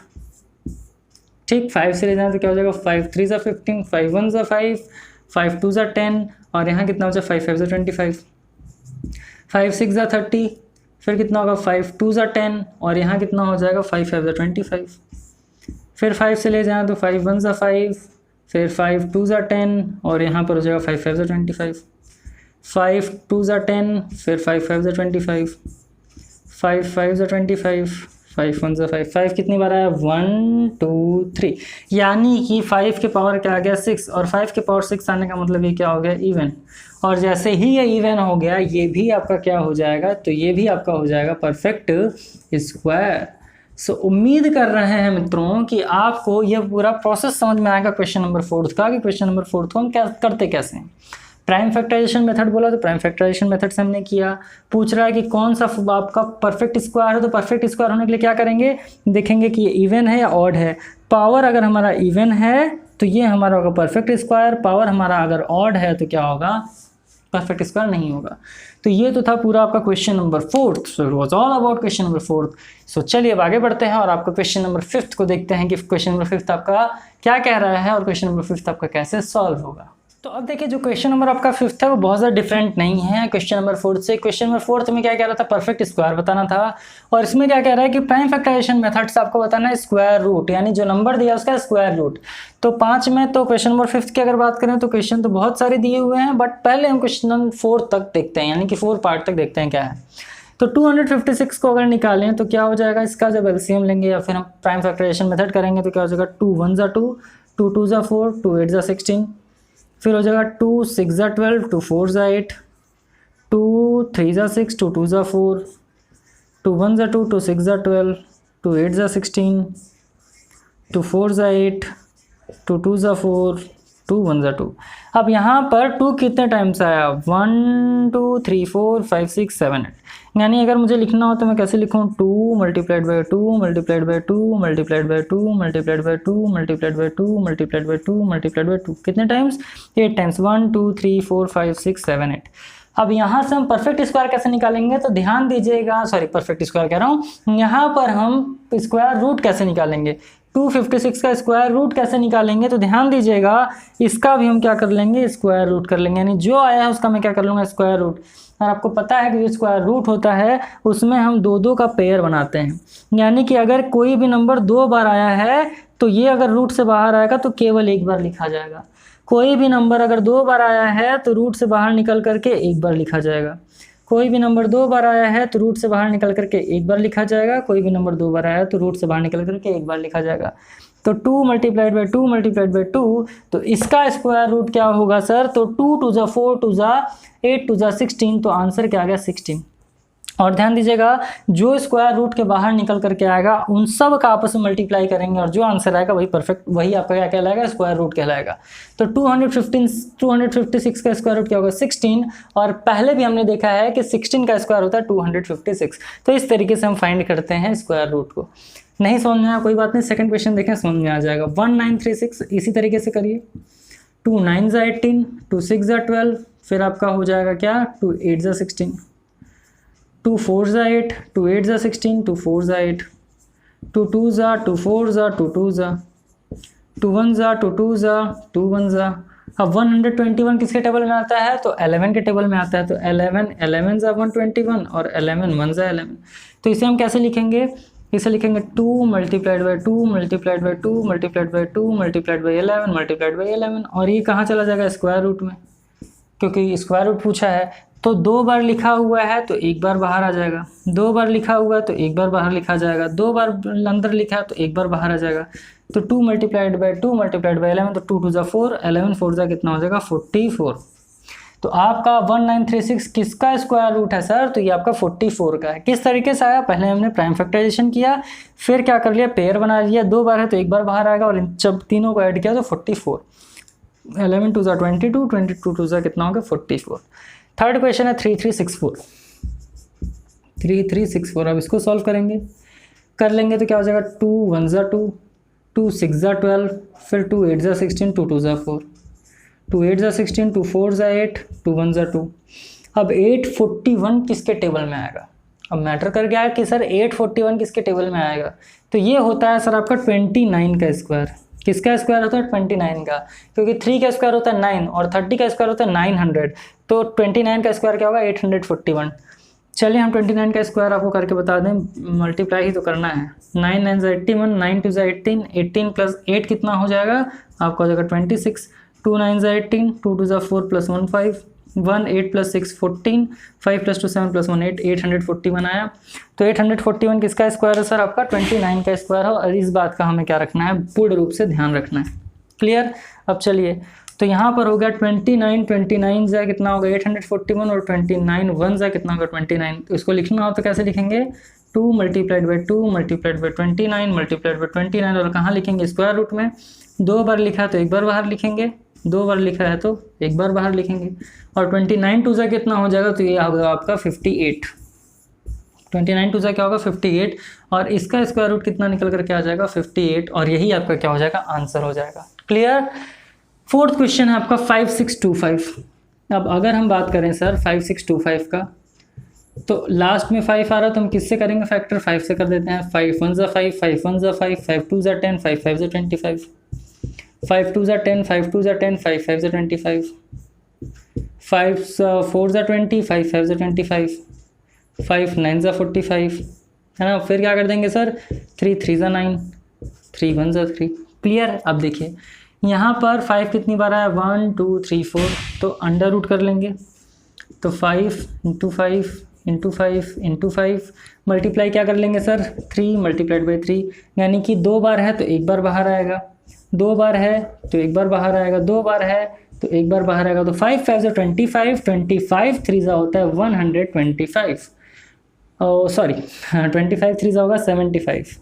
ठीक 5 से ले जाए तो क्या हो जाएगा 5 3 ज़ा 15, 5 1 ज़ा 5, 5 2 ज़ा 10, और यहाँ कितना हो जाए 5 5 ज़ा 25, 5 6 ज़ा 30, फिर कितना होगा 5 2 ज़ा 10, और यहाँ कितना हो जाएगा 5 5 ज़ा 25, फिर 5 से ले जाएँ तो 5 1 ज़ा 5, फिर 5 2 ज़ा 10, और यहाँ पर हो जाएगा 5 5 ज़ा 25, 5 2 ज़ा 10, फिर 5 5 ज़ा 25, 5 5 ज़ा 25, 5 1 ज़ा 5, 5 कितनी बार आया 1 2 3, यानी कि 5 के पावर क्या आ गया 6, और 5 के पावर 6 आने का मतलब ये क्या हो गया इवन, और जैसे ही ये इवन हो गया ये भी आपका क्या हो जाएगा, तो ये भी आपका हो जाएगा परफेक्ट स्क्वायर। सो उम्मीद कर रहे हैं मित्रों कि आपको यह पूरा प्रोसेस समझ में आएगा क्वेश्चन नंबर 4 का, कि क्वेश्चन नंबर 4 को हम क्या करते कैसे हैं। प्राइम फैक्टराइजेशन मेथड बोला तो प्राइम फैक्टराइजेशन मेथड से हमने किया। पूछ रहा है कि कौन सा आपका परफेक्ट स्क्वायर है, तो परफेक्ट स्क्वायर होने के लिए क्या करेंगे, देखेंगे कि ये इवन है या ऑड है। पावर अगर हमारा इवन है तो ये हमारा होगा परफेक्ट स्क्वायर, पावर हमारा अगर ऑड है तो क्या होगा, परफेक्ट स्क्वायर नहीं होगा। तो ये तो था पूरा आपका question number 4। So it was all about question number 4। सो चलिए अब आगे बढ़ते हैं और आपका क्वेश्चन नंबर 5 को देखते हैं कि क्वेश्चन नंबर 5 आपका क्या कह रहा है और क्वेश्चन नंबर 5 आपका कैसे सॉल्व होगा। तो अब देखिए जो क्वेश्चन नंबर आपका 5th है वो बहुत ज़्यादा डिफरेंट नहीं है क्वेश्चन नंबर 4 से। क्वेश्चन नंबर 4 में क्या कह रहा था, परफेक्ट स्क्वायर बताना था, और इसमें क्या कह रहा है कि प्राइम फैक्टराइजेशन मेथड से आपको बताना है स्क्वायर रूट, यानी जो नंबर दिया उसका स्क्वायर रूट। तो 5 में तो क्वेश्चन नंबर 5 की अगर बात करें तो क्वेश्चन तो बहुत सारे दिए हुए हैं, बट पहले हम क्वेश्चन 4 तक देखते हैं, यानी कि 4 पार्ट तक देखते हैं क्या है। तो 256 को अगर निकालें तो क्या हो जाएगा, इसका जब एलसीएम लेंगे या फिर हम प्राइम फैक्टराइजेशन मेथड करेंगे तो क्या हो जाएगा, 2 1 ज़ा 2, 2 2 ज़ा 4, 2 8 ज़ा 16, फिर हो जाएगा 2 6 ज़ा 12, 2 4 ज़ा 8, 2 3 ज़ा 6, 2 2 ज़ा 4, 2 1 ज़ा 2, 2 6 ज़ा 12, 2 8 ज़ा 16, 2 4 ज़ा 8, 2 2 ज़ा 4, 2 1 ज़ा 2। अब यहाँ पर 2 कितने टाइम्स आया, 1 2 3 4 5 6 7 8, यानी अगर मुझे लिखना हो तो मैं कैसे लिखूँ, 2 multiplied by 2 multiplied by 2 multiplied by 2 multiplied by 2 multiplied by 2 multiplied by 2 multiplied by 2, कितने टाइम्स, 8 टाइम्स, 1 2 3 4 5 6 7 8। अब यहाँ से हम परफेक्ट स्क्वायर कैसे निकालेंगे, तो ध्यान दीजिएगा, सॉरी परफेक्ट स्क्वायर कह रहा हूँ, यहाँ पर हम स्क्वायर रूट कैसे निकालेंगे, 256 का स्क्वायर रूट कैसे निकालेंगे, तो ध्यान दीजिएगा इसका भी हम क्या कर लेंगे, स्क्वायर रूट कर लेंगे, यानी जो आया है उसका मैं क्या कर लूँगा, स्क्वायर रूट। और आपको पता है कि जो स्क्वायर रूट होता है उसमें हम 2 का पेयर बनाते हैं, यानी कि अगर कोई भी नंबर 2 बार आया है तो ये अगर रूट से बाहर आएगा तो केवल एक बार लिखा जाएगा, कोई भी नंबर अगर 2 बार आया है तो रूट से बाहर निकल करके एक बार लिखा जाएगा, कोई भी नंबर 2 बार आया है तो रूट से बाहर निकल करके एक बार लिखा जाएगा, कोई भी नंबर 2 बार आया है तो रूट से बाहर निकल करके एक बार लिखा जाएगा। तो 2 मल्टीप्लाइड बाई 2 मल्टीप्लाइड बाई 2, तो इसका स्क्वायर रूट क्या होगा सर, तो 2 2 ज़ा 4, 2 ज़ा 8, 2 ज़ा 16, तो आंसर क्या आ गया, 16। और ध्यान दीजिएगा जो स्क्वायर रूट के बाहर निकल करके आएगा उन सब का आपस में मल्टीप्लाई करेंगे और जो आंसर आएगा वही परफेक्ट, वही आपका क्या कहलाएगा, स्क्वायर रूट कहलाएगा। तो 256 का स्क्वायर रूट क्या होगा, 16, और पहले भी हमने देखा है कि 16 का स्क्वायर होता है 256। तो इस तरीके से हम फाइंड करते हैं स्क्वायर रूट को। नहीं समझ में आया कोई बात नहीं, सेकंड क्वेश्चन देखें, समझ में आ जाएगा। 1936 इसी तरीके से करिए, 2 9 ज़ा 18, 2 6 ज़ा 12, फिर आपका हो जाएगा क्या, 2 8 ज़ा 16, 2 4 ज़ा 8, 2 8 ज़ा 16, 2 4 ज़ा 8, 2 2 ज़ा 2 4 ज़ा 2 2 ज़ा, 2 1 ज़ा 2 2 ज़ा 2 1 ज़ा। अब 121 किसके टेबल में आता है, तो 11 के टेबल में आता है, तो 11 ज़ा 121 और 11 1 ज़ा 11। तो इसे हम कैसे लिखेंगे, इसे लिखेंगे 2 multiplied by 2 multiplied by 2 multiplied by 2 multiplied by 11 multiplied by 11, और ये कहाँ चला जाएगा, स्क्वायर रूट में, क्योंकि स्क्वायर रूट पूछा है। तो 2 बार लिखा हुआ है तो एक बार बाहर आ जाएगा, 2 बार लिखा हुआ है तो एक बार बाहर लिखा जाएगा, 2 बार अंदर लिखा है तो एक बार बाहर आ जाएगा। तो 2 मल्टीप्लाइड बाई 2 मल्टीप्लाइड बाई 11, तो 2 2 ज़ा 4, 11 4 ज़ा कितना हो जाएगा, 44। तो आपका 1936 किसका स्क्वायर रूट है सर, तो ये आपका 44 का है। किस तरीके से आया, पहले हमने प्राइम फैक्टराइजेशन किया, फिर क्या कर लिया, पेयर बना लिया, 2 बार है तो एक बार बाहर आएगा, और जब तीनों को ऐड किया तो 44, 11 2 ज़ा 22, 22 2 ज़ा कितना होगा, 44। थर्ड क्वेश्चन है 3364, 3364। अब इसको सॉल्व करेंगे, कर लेंगे तो क्या हो जाएगा, 2 1 ज़ा 2, 2 6 ज़ा 12, फिर 2 8 ज़ा 16, 2 2 ज़ा 4, 2 8 ज़ा 16, 2 4 ज़ा 8, 2 1 ज़ा 2। अब 841 किसके टेबल में आएगा, अब मैटर कर गया है कि सर 841 किसके टेबल में आएगा, तो ये होता है सर आपका 29 का स्क्वायर। किसका स्क्वायर होता है, 29 का, क्योंकि 3 का स्क्वायर होता है 9 और 30 का स्क्वायर होता है 900, तो 29 का स्क्वायर क्या होगा, 841। चलिए हम 29 का स्क्वायर आपको करके बता दें, मल्टीप्लाई ही तो करना है, 9 9 ज़ा 81, 9 2 ज़ा 18, 18 प्लस 8 कितना हो जाएगा, आपका हो जाएगा 26, 2 9 ज़ा 18, 2 2 ज़ा 4 प्लस 1 5, 1 8 प्लस 6 14, 5 प्लस 2 7 प्लस 1 8, 841 आया। तो 841 किसका स्क्वायर है सर, आपका 29 का स्क्वायर है, और इस बात का हमें क्या रखना है, पूर्ण रूप से ध्यान रखना है। क्लियर। अब चलिए, तो यहाँ पर हो गया 29 ज़ा कितना होगा, 841, और 29 1 ज़ा कितना होगा, 29। तो इसको लिखना हो तो कैसे लिखेंगे, 2 multiplied by 2 multiplied by 29 multiplied by 29, और कहाँ लिखेंगे, स्क्वायर रूट में। 2 बार लिखा है तो एक बार बाहर लिखेंगे, 2 बार लिखा है तो एक बार बाहर लिखेंगे, और 29 2 ज़ा कितना हो जाएगा, तो ये होगा आपका 58। 29 2 ज़ा क्या होगा, 58, और इसका स्क्वायर रूट कितना निकल करके आ जाएगा, 58, और यही आपका क्या हो जाएगा, आंसर हो जाएगा। क्लियर। फोर्थ क्वेश्चन है आपका 5625। अब अगर हम बात करें सर 5625 का, तो लास्ट में 5 आ रहा है तो हम किससे करेंगे फैक्टर, 5 से कर देते हैं। 5 1 ज़ा 5, 5 1 ज़ा 5, 5 2 ज़ा 10, 5 5 ज़ा 25। 5 2 10, 5 2 10, 5 5 25, 5 4 20, 5 5 25, 5 9 45, है ना। फिर क्या कर देंगे सर, 3 3 9, 3 1 3। क्लियर। अब देखिए यहाँ पर 5 कितनी बार आया, 1 2 3 4, तो अंडर रूट कर लेंगे। तो 5 इंटू 5 इंटू 5 इंटू 5, मल्टीप्लाई क्या कर लेंगे सर, 3 मल्टीप्लाइड बाई 3, यानी कि 2 बार है तो एक बार बाहर आएगा, 2 बार है तो एक बार बाहर आएगा, 2 बार है तो एक बार बाहर आएगा। तो 5 5 25, 25 3 होता है 125, सॉरी 25 3 होगा 75,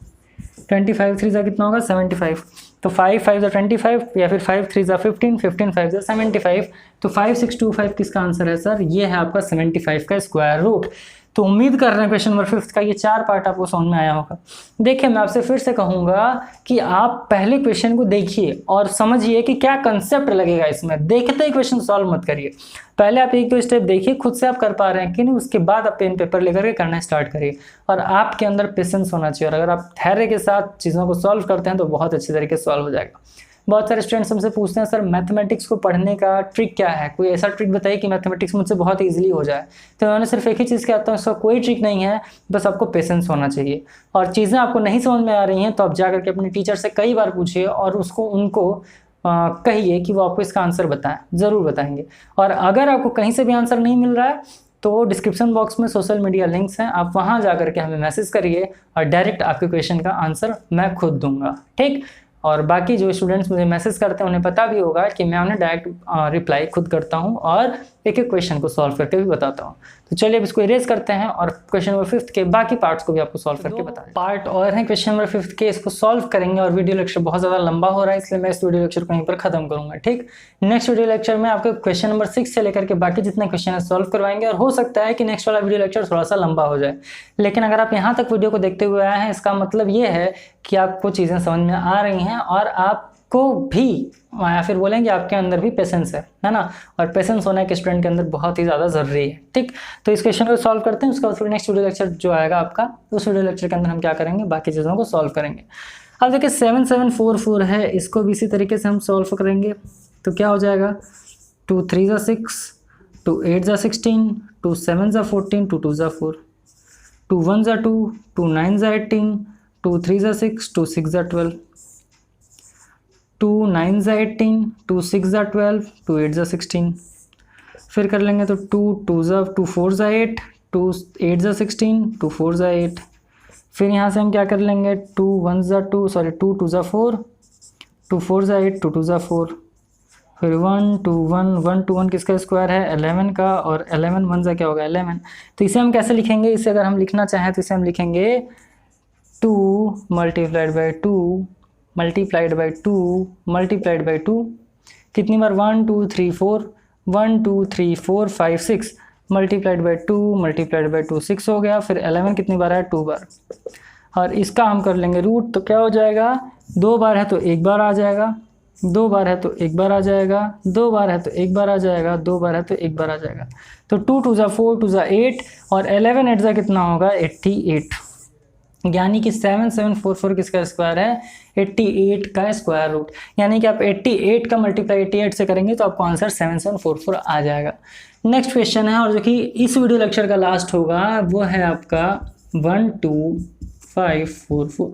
25 3 कितना होगा 75। तो 5 5 25 या फिर 5 3 15, 15 5 75। तो 5625 किसका आंसर है सर, ये है आपका 75 का स्क्वायर रूट। तो उम्मीद कर रहे हैं क्वेश्चन नंबर 5 का ये 4 पार्ट आपको समझ में आया होगा। देखिए मैं आपसे फिर से कहूँगा कि आप पहले क्वेश्चन को देखिए और समझिए कि क्या कंसेप्ट लगेगा इसमें, देखते ही क्वेश्चन सॉल्व मत करिए। पहले आप एक दो स्टेप देखिए खुद से आप कर पा रहे हैं कि नहीं, उसके बाद आप पेन पेपर लेकर के करना स्टार्ट करिए। और आपके अंदर पेशेंस होना चाहिए, और अगर आप धैर्य के साथ चीज़ों को सॉल्व करते हैं तो बहुत अच्छे तरीके से सॉल्व हो जाएगा। बहुत सारे स्टूडेंट्स हमसे पूछते हैं सर मैथमेटिक्स को पढ़ने का ट्रिक क्या है, कोई ऐसा ट्रिक बताइए कि मैथमेटिक्स मुझसे बहुत इजीली हो जाए। तो मैंने सिर्फ एक ही चीज़ कहता हूँ, इसका कोई ट्रिक नहीं है, बस आपको पेशेंस होना चाहिए। और चीज़ें आपको नहीं समझ में आ रही हैं तो आप जा करके अपने टीचर से कई बार पूछिए और उनको कहिए कि वो आपको इसका आंसर बताएं, ज़रूर बताएंगे। और अगर आपको कहीं से भी आंसर नहीं मिल रहा है तो डिस्क्रिप्शन बॉक्स में सोशल मीडिया लिंक्स हैं, आप वहाँ जा करके हमें मैसेज करिए और डायरेक्ट आपके क्वेश्चन का आंसर मैं खुद दूंगा, ठीक। और बाकी जो स्टूडेंट्स मुझे मैसेज करते हैं उन्हें पता भी होगा कि मैं उन्हें डायरेक्ट रिप्लाई खुद करता हूं और एक एक क्वेश्चन को सॉल्व करके भी बताता हूं। तो चलिए अब इसको इरेज करते हैं और क्वेश्चन नंबर 5 के बाकी पार्ट्स को भी आपको सॉल्व करके बताएं। पार्ट और हैं क्वेश्चन नंबर 5 के, इसको सॉल्व करेंगे और वीडियो लेक्चर बहुत ज़्यादा लंबा हो रहा है इसलिए मैं इस वीडियो लेक्चर को यहीं पर खत्म करूँगा, ठीक। नेक्स्ट वीडियो लेक्चर में आपको क्वेश्चन नंबर 6 से लेकर के बाकी जितने क्वेश्चन है सॉल्व करवाएंगे। और हो सकता है कि नेक्स्ट वाला वीडियो लेक्चर थोड़ा सा लंबा हो जाए, लेकिन अगर आप यहाँ तक वीडियो को देखते हुए आए हैं इसका मतलब ये है कि आपको चीज़ें समझ में आ रही हैं और आपको भी या फिर बोलेंगे आपके अंदर भी पेशेंस है ना। और पेशेंस होना एक स्टूडेंट के अंदर बहुत ही ज़्यादा ज़रूरी है, ठीक। तो इस क्वेश्चन को सॉल्व करते हैं, उसका बाद फिर नेक्स्ट वीडियो लेक्चर जो आएगा आपका, उस वीडियो लेक्चर के अंदर हम क्या करेंगे, बाकी चीज़ों को सॉल्व करेंगे। अब देखिए 7744 है, इसको भी इसी तरीके से हम सॉल्व करेंगे। तो क्या हो जाएगा, 2 3 6, 2 8 16, 2 7 14, 2 2 4, 2 1 2, 2 9 18, 2 3 6, 2 6 12, 2 9 18, 2 6 12, 2 8 16। फिर कर लेंगे तो 2 2 4 8, 2 8 16, 2 4 8। फिर यहाँ से हम क्या कर लेंगे, 2 1 2 सॉरी 2 2 4, 2 4 8, 2 2 4। फिर 1 2 1 1 2 1 किसका स्क्वायर है, 11 का, और 11 1 क्या होगा 11। तो इसे हम कैसे लिखेंगे, इसे अगर हम लिखना चाहें तो इसे हम लिखेंगे 2 multiplied by 2 multiplied by 2 multiplied by 2। कितनी बार, 1 2 3 4, 1 2 3 4 5 6 मल्टीप्लाइड बाई 2 मल्टीप्लाइड बाई 2 6 हो गया। फिर 11 कितनी बार है, 2 बार। और इसका हम कर लेंगे रूट, तो क्या हो जाएगा, 2 बार है तो एक बार आ जाएगा, 2 बार है तो एक बार आ जाएगा, 2 बार है तो एक बार आ जाएगा, 2 बार है तो एक बार आ जाएगा। तो 2 2 4 2 8 और 11 8 कितना होगा 88, यानी कि 7744 किसका स्क्वायर है, 88 का स्क्वायर रूट। यानी कि आप 88 का मल्टीप्लाई 88 से करेंगे तो आपको आंसर 7744 आ जाएगा। नेक्स्ट क्वेश्चन है और जो कि इस वीडियो लेक्चर का लास्ट होगा वो है आपका 12544।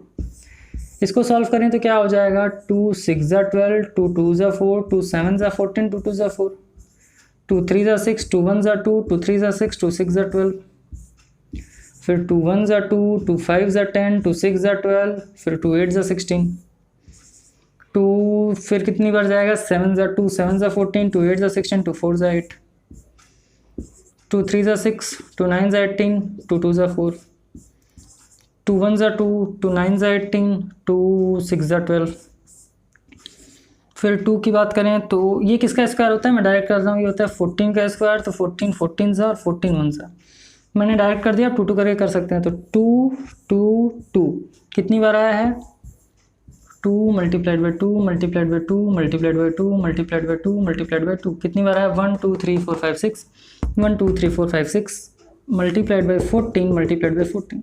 इसको सॉल्व करें तो क्या हो जाएगा, 2 6 12, 2 2 4, 2 7 14, 2 2 4, 2 3 6, 2 1 2, 2 3 6, 2 6 12। फिर 2 1 2, 2 5 10, 2 6 12, फिर 2 8 16, 2 फिर कितनी बार जाएगा, 7 2 7 14, 2 8 16, 2 4 8, 2 3 6, 2 9 18, 2 2 4, 2 1 2, 2 9 18, 2 6 12। फिर 2 की बात करें तो ये किसका स्क्वायर होता है, मैं डायरेक्ट करता हूँ, ये होता है 14 का स्क्वायर। तो 14 14 सा और 14 1 सा मैंने डायरेक्ट कर दिया, 2 2 करके कर सकते हैं। तो 2 2 2 कितनी बार आया है, 2 multiplied by 2 multiplied by 2 multiplied by 2 multiplied by 2 multiplied by 2 कितनी बार आया, 1 2 3 4 5 6 1 2 3 4 5 6 मल्टीप्लाइड बाई 14 मल्टीप्लाइड बाई 14।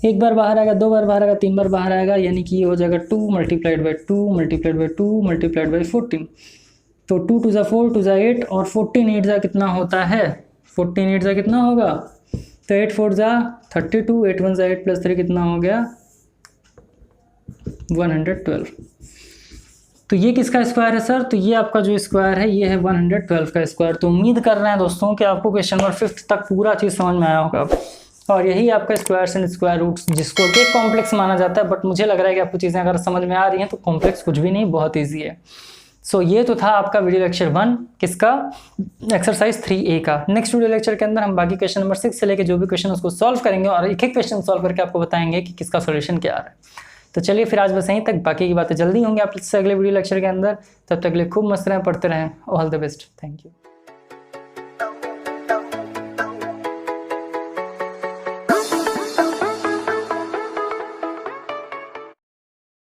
एक बार बाहर आएगा, 2 बार बाहर आएगा, 3 बार बाहर आएगा, यानी कि ये हो जाएगा 2 multiplied by 2 multiplied by 2 multiplied by 14। तो 2 2 ज़ा 4 2 ज़ा 8 और 14 8 ज़ा कितना होता है, 14 8 ज़ा कितना होगा, तो 8 4 ज़ा 32, 8 1 ज़ा 8 प्लस 3 कितना हो गया 112। तो ये किसका स्क्वायर है सर, तो ये आपका जो स्क्वायर है ये है 112 का स्क्वायर। तो उम्मीद कर रहे हैं दोस्तों कि आपको क्वेश्चन नंबर 5 तक पूरा चीज़ समझ में आया होगा, और यही आपका स्क्वायर्स एंड स्क्वायर रूट्स जिसको कि कॉम्प्लेक्स माना जाता है, बट मुझे लग रहा है कि आपको चीज़ें अगर समझ में आ रही हैं तो कॉम्प्लेक्स कुछ भी नहीं, बहुत ईजी है। सो ये तो था आपका वीडियो लेक्चर 1 किसका, एक्सरसाइज 3A का। नेक्स्ट वीडियो लेक्चर के अंदर हम बाकी क्वेश्चन नंबर 6 से लेकर जो भी क्वेश्चन उसको सॉल्व करेंगे और एक एक क्वेश्चन सॉल्व करके आपको बताएंगे कि किसका सोल्यूशन क्या आ रहा है। तो चलिए फिर आज बस यहीं तक, बाकी की बातें जल्दी होंगी आपसे अगले वीडियो लेक्चर के अंदर। तब तक के लिए खूब मस्त रहें, पढ़ते रहें। All the best, thank you.